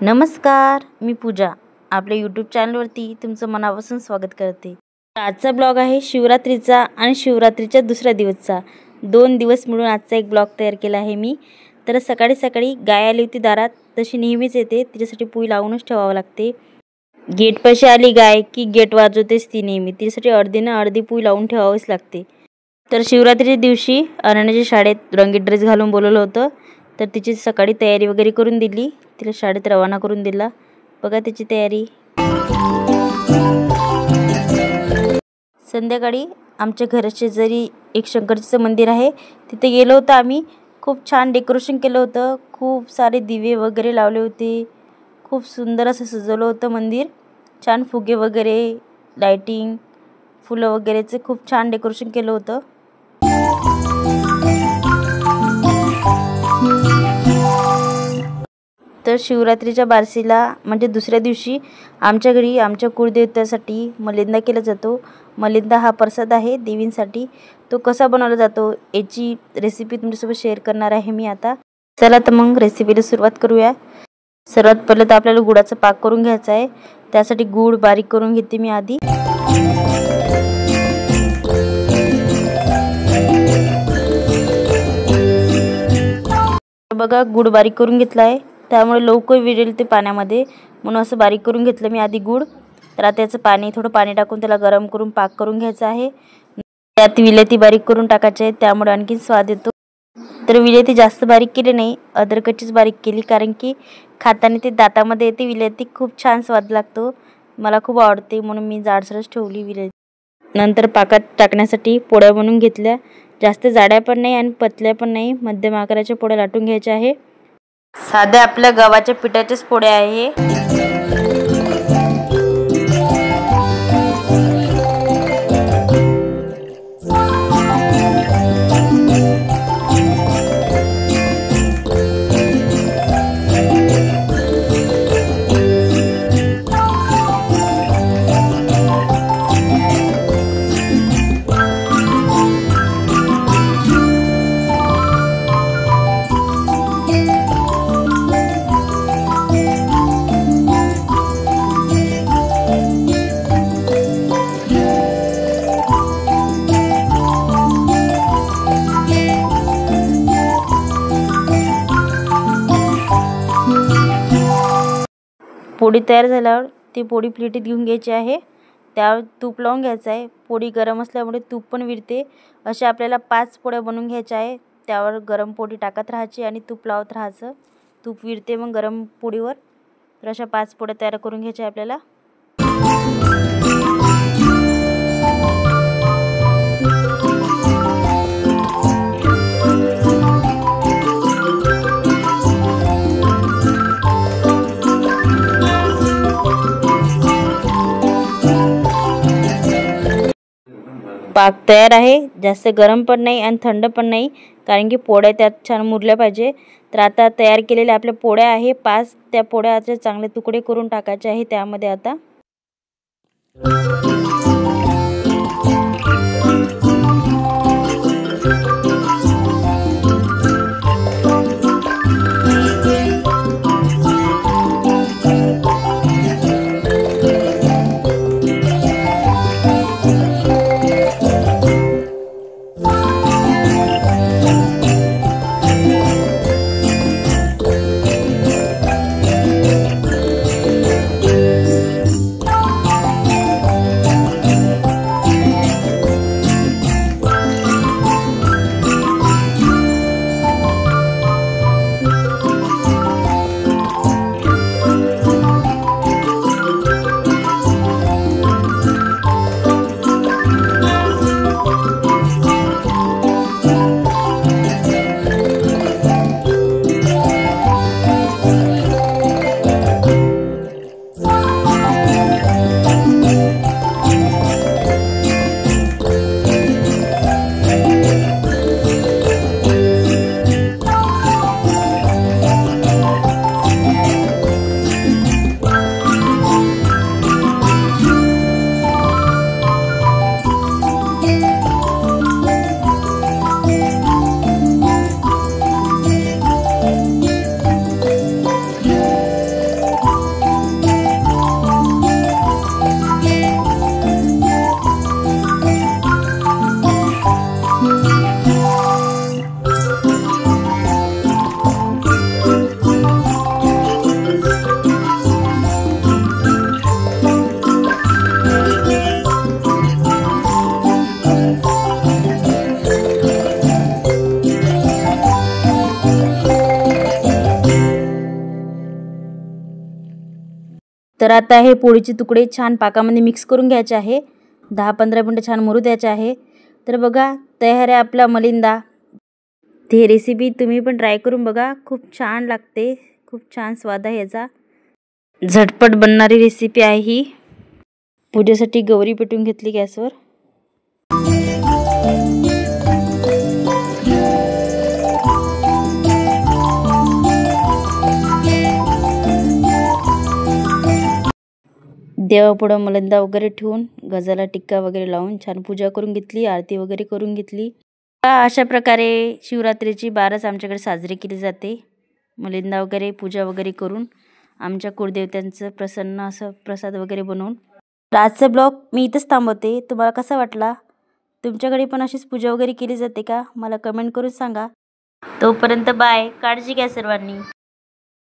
नमस्कार, मी पूजा. आपल्या यूट्यूब चॅनलवरती तुमचं मनापासून स्वागत करते. आजचा ब्लॉग आहे शिवरात्रीचा आणि शिवरात्रीच्या दुसऱ्या दिवसचा. 2 दिवस मिळून आजचा एक ब्लॉग तयार केला आहे मी. तर सकाळी गाय आली होती दारात, तशी नेहमीच येते. तिच्यासाठी पोळी लावूनच ठेवावं लागते. गेटपाशी आली गाय की गेट वाजवतेच ती नेहमी. तिच्यासाठी अर्धी पोळी लावून ठेवावीच लागते. तर शिवरात्रीच्या दिवशी अनन्याच्या शाळेत रंगीत ड्रेस घालून बोलवलं होतं. तर तिची सकाळी तयारी वगैरे करून दिली. तिला शाळेत रवाना करून दिला. बघा तिची तयारी. संध्याकाळी आमच्या घराशेजारी एक शंकरजीचं मंदिर आहे, तिथे गेलो होतो आम्ही. खूप छान डेकोरेशन केलं होतं. खूप सारे दिवे वगैरे लावले होते. खूप सुंदर असं सजवलं होतं मंदिर. छान फुगे वगैरे, लायटिंग, फुलं वगैरेचं खूप छान डेकोरेशन केलं होतं. तर शिवरात्रीच्या बारसीला म्हणजे दुसऱ्या दिवशी आमच्या घरी आमच्या कुळदेवतेसाठी मलिंदा केला जातो. मलिंदा हा प्रसाद आहे देवींसाठी. तो कसा बनवला जातो याची रेसिपी तुमच्यासोबत शेअर करणार आहे मी आता. चला तर मग रेसिपीला सुरुवात करूया. सर्वात पहिलं तर आपल्याला गुळाचा पाक करून घ्यायचा आहे. त्यासाठी गूळ बारीक करून घेते मी आधी. बघा गूळ बारीक करून घेतला आहे, त्यामुळे लवकर विरेल ते पाण्यामध्ये, म्हणून असं बारीक करून घेतलं मी आधी गूळ. तर आता त्याचं थोडं पाणी टाकून त्याला गरम करून पाक करून घ्यायचा आहे. त्यात विलायती बारीक करून टाकायचे आहे, त्यामुळे आणखी स्वाद येतो. तर विलायती जास्त बारीक केली नाही, अद्रकचीच बारीक केली, कारण की खाताना ते दातामध्ये येते विलायती. खूप छान स्वाद लागतो, मला खूप आवडते, म्हणून मी जाडसरच ठेवली विलायती. नंतर पाकात टाकण्यासाठी पोळ्या बनवून घेतल्या. जास्त जाड्या पण नाही आणि पतल्या पण नाही, मध्यम आकाराच्या पोळ्या लाटून घ्यायच्या आहे. साध्या आपल्या गव्हाच्या पिठाच्याच पोळ्या आहे. पोळी तयार झाल्यावर ती पोळी प्लेटीत घेऊन घ्यायची आहे. त्यावर तूप लावून घ्यायचं आहे. पोळी गरम असल्यामुळे तूप पण विरते. अशा आपल्याला 5 पोळ्या बनवून घ्यायच्या आहे. त्यावर गरम पोळी टाकत राहायची आणि तूप लावत राहायचं. तूप विरते मग गरम पोळीवर. तर अशा 5 पोळ्या तयार करून घ्यायच्या आपल्याला. पाक तयार आहे. जास्त गरम पण नाही आणि थंड पण नाही, कारण की पोळ्या त्यात छान मुरल्या पाहिजे. तर आता तयार केलेल्या आपल्या पोळ्या आहे 5, त्या पोळ्याचे चांगले तुकडे करून टाकायचे आहे त्यामध्ये आता. तर आता हे पोळीचे तुकडे छान पाकामध्ये मिक्स करून घ्यायचे आहे. 10-15 मिनटं छान मुरू द्यायचे आहे. तर बघा तयार आहे आपला मलिंदा. ही रेसिपी तुम्ही पण ट्राय करून बघा, खूप छान लागते, खूप छान स्वाद आहे याचा. झटपट बनणारी रेसिपी आहे ही. पूजेसाठी गौरी पेटून घेतली गॅसवर. देवापुढं मलिंदा वगैरे ठेवून गजाला टिक्का वगैरे लावून छान पूजा करून घेतली, आरती वगैरे करून घेतली. अशा प्रकारे शिवरात्रीची बारस आमच्याकडे साजरी केली जाते. मलिंदा वगैरे पूजा वगैरे करून आमच्या कुळदेवतांचं प्रसन्न असं प्रसाद वगैरे बनवून. आजचा ब्लॉग मी इथंच थांबवते. तुम्हाला कसा वाटला? तुमच्याकडे पण अशीच पूजा वगैरे केली जाते का? मला कमेंट करून सांगा. तोपर्यंत बाय. काळजी घ्या सर्वांनी.